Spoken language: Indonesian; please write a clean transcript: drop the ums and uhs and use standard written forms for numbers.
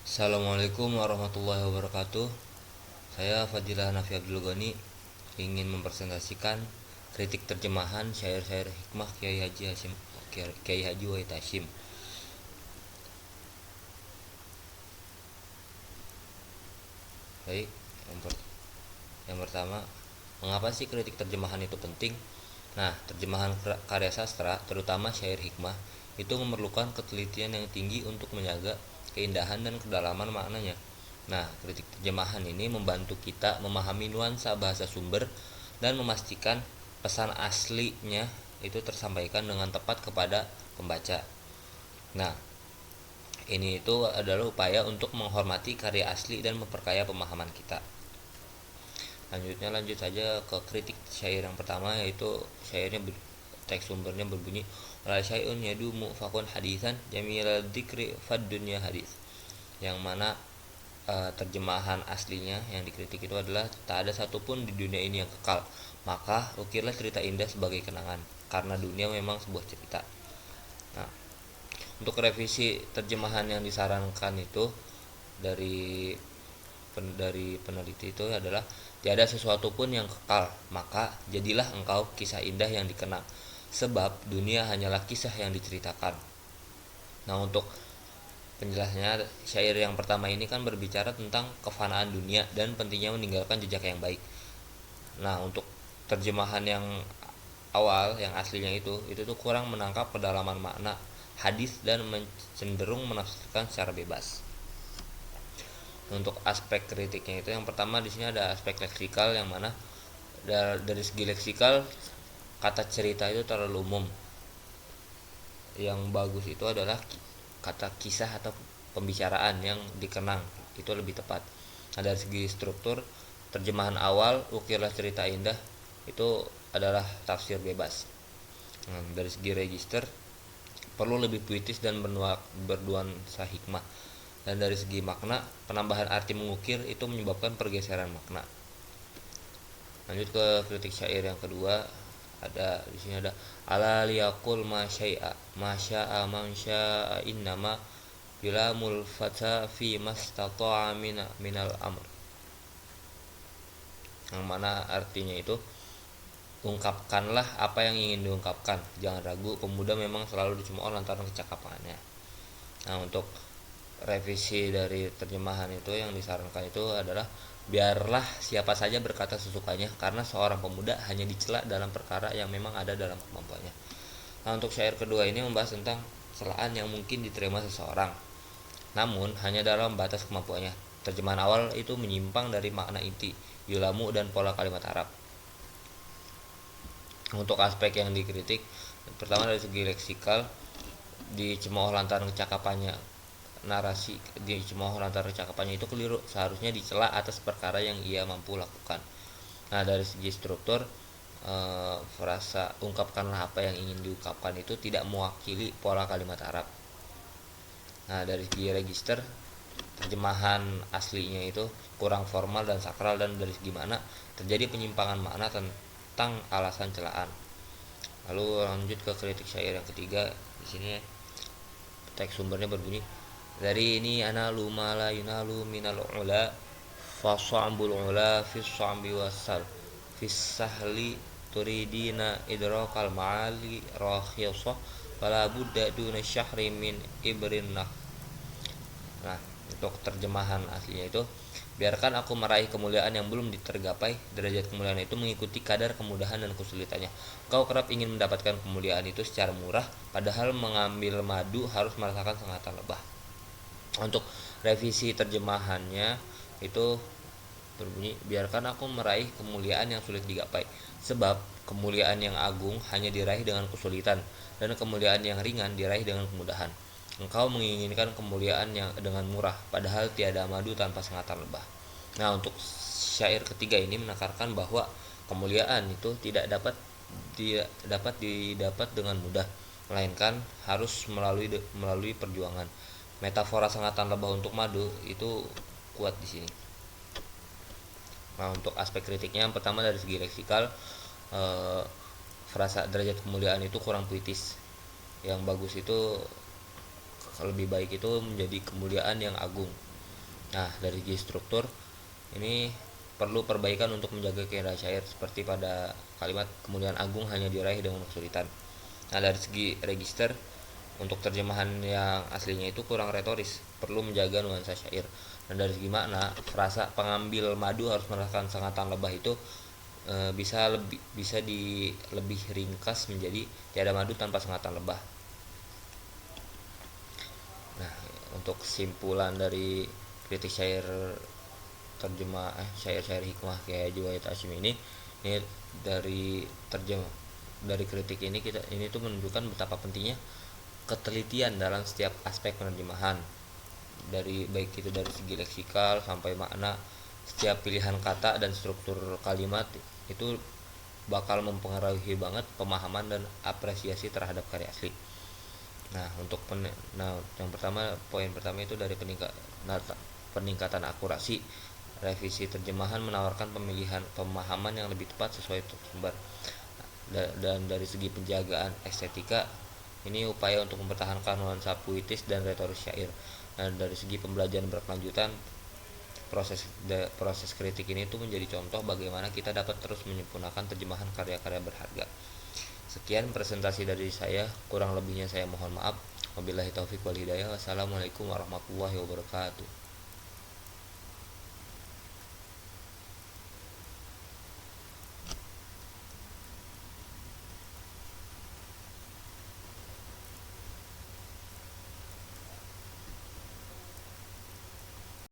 Assalamualaikum warahmatullahi wabarakatuh. Saya Fadilah Hanafi Abdul Ghani ingin mempresentasikan kritik terjemahan syair-syair hikmah Kiai Haji Wahid Hasyim. Baik, yang pertama, mengapa sih kritik terjemahan itu penting? Nah, terjemahan karya sastra, terutama syair hikmah, itu memerlukan ketelitian yang tinggi untuk menjaga keindahan dan kedalaman maknanya. Nah, kritik terjemahan ini membantu kita memahami nuansa bahasa sumber dan memastikan pesan aslinya itu tersampaikan dengan tepat kepada pembaca. Nah, ini itu adalah upaya untuk menghormati karya asli dan memperkaya pemahaman kita. Lanjut saja ke kritik syair yang pertama, yaitu teks sumbernya berbunyi wala syai'un yadumu fakun hadisan jamilal dzikri fad dunya hadis, yang mana terjemahan aslinya yang dikritik itu adalah tak ada satupun di dunia ini yang kekal, maka ukirlah cerita indah sebagai kenangan karena dunia memang sebuah cerita. Nah, untuk revisi terjemahan yang disarankan itu dari peneliti itu adalah tiada sesuatu pun yang kekal, maka jadilah engkau kisah indah yang dikenang, sebab dunia hanyalah kisah yang diceritakan. Nah, untuk penjelasnya, syair yang pertama ini kan berbicara tentang kefanaan dunia dan pentingnya meninggalkan jejak yang baik. Nah, untuk terjemahan yang awal, yang aslinya itu tuh kurang menangkap kedalaman makna hadis dan cenderung menafsirkan secara bebas. Untuk aspek kritiknya itu, yang pertama di sini ada aspek leksikal, yang mana dari segi leksikal kata cerita itu terlalu umum. Yang bagus itu adalah kata kisah atau pembicaraan yang dikenang, itu lebih tepat. Nah, dari segi struktur, terjemahan awal ukirlah cerita indah itu adalah tafsir bebas. Nah, dari segi register perlu lebih puitis dan bernuansa hikmah. Dan dari segi makna, penambahan arti mengukir itu menyebabkan pergeseran makna. Lanjut ke kritik syair yang kedua, di sini ada ala liyaqul ma syai'a ma syaa man syaa innama bilamul fata fi mastata'a minal amr, yang mana artinya itu ungkapkanlah apa yang ingin diungkapkan, jangan ragu, pemuda memang selalu dicemooh lantaran kecakapannya. Nah, untuk revisi dari terjemahan itu yang disarankan itu adalah biarlah siapa saja berkata sesukanya, karena seorang pemuda hanya dicela dalam perkara yang memang ada dalam kemampuannya. Nah, untuk syair kedua ini membahas tentang celaan yang mungkin diterima seseorang, namun hanya dalam batas kemampuannya. Terjemahan awal itu menyimpang dari makna inti, yulamu, dan pola kalimat Arab. Untuk aspek yang dikritik, pertama dari segi leksikal, dicemooh lantaran kecakapannya. Narasi dicemooh lantaran kecakapannya itu keliru, seharusnya dicela atas perkara yang ia mampu lakukan. Nah, dari segi struktur, frasa ungkapkanlah apa yang ingin diungkapkan itu tidak mewakili pola kalimat Arab. Nah, dari segi register, terjemahan aslinya itu kurang formal dan sakral, dan dari segi mana terjadi penyimpangan makna tentang alasan celaan. Lalu lanjut ke kritik syair yang ketiga. Di sini teks sumbernya berbunyi dari ini analu mala yunalu minal ula fasambul ula fis sambi wasal fis sahli turidina idrakal ma'ali rakhiyasah wala budda duna syahri min ibrin nah. Untuk terjemahan aslinya itu, biarkan aku meraih kemuliaan yang belum tergapai, derajat kemuliaan itu mengikuti kadar kemudahan dan kesulitannya. Kau kerap ingin mendapatkan kemuliaan itu secara murah, padahal mengambil madu harus merasakan sengatan lebah. Untuk revisi terjemahannya itu berbunyi biarkan aku meraih kemuliaan yang sulit digapai, sebab kemuliaan yang agung hanya diraih dengan kesulitan, dan kemuliaan yang ringan diraih dengan kemudahan. Engkau menginginkan kemuliaan yang dengan murah, padahal tiada madu tanpa sengatan lebah. Nah, untuk syair ketiga ini menekankan bahwa kemuliaan itu tidak dapat didapat dengan mudah, melainkan harus melalui perjuangan. Metafora sengatan lebah untuk madu itu kuat di sini. Nah, untuk aspek kritiknya, yang pertama dari segi leksikal, frasa derajat kemuliaan itu kurang puitis. Yang bagus itu lebih baik itu menjadi kemuliaan yang agung. Nah, dari segi struktur ini perlu perbaikan untuk menjaga keindahan syair, seperti pada kalimat kemuliaan agung hanya diraih dengan kesulitan. Nah, dari segi register, untuk terjemahan yang aslinya itu kurang retoris, perlu menjaga nuansa syair. Dan dari segi makna, frasa pengambil madu harus merasakan sengatan lebah itu lebih ringkas menjadi tiada madu tanpa sengatan lebah. Nah, untuk kesimpulan dari kritik syair syair-syair hikmah kayak Juwayat Hashim ini dari terjemah dari kritik ini tuh menunjukkan betapa pentingnya ketelitian dalam setiap aspek penerjemahan, dari baik itu dari segi leksikal sampai makna. Setiap pilihan kata dan struktur kalimat itu bakal mempengaruhi banget pemahaman dan apresiasi terhadap karya asli. Nah, poin pertama itu dari peningkatan akurasi. Revisi terjemahan menawarkan pemilihan pemahaman yang lebih tepat sesuai sumber. Dan dari segi penjagaan estetika, ini upaya untuk mempertahankan nuansa puitis dan retoris syair. Dan dari segi pembelajaran berkelanjutan, proses kritik ini tuh menjadi contoh bagaimana kita dapat terus menyempurnakan terjemahan karya-karya berharga. Sekian presentasi dari saya, kurang lebihnya saya mohon maaf. Wabillahi taufik wal hidayah. Wassalamualaikum warahmatullahi wabarakatuh.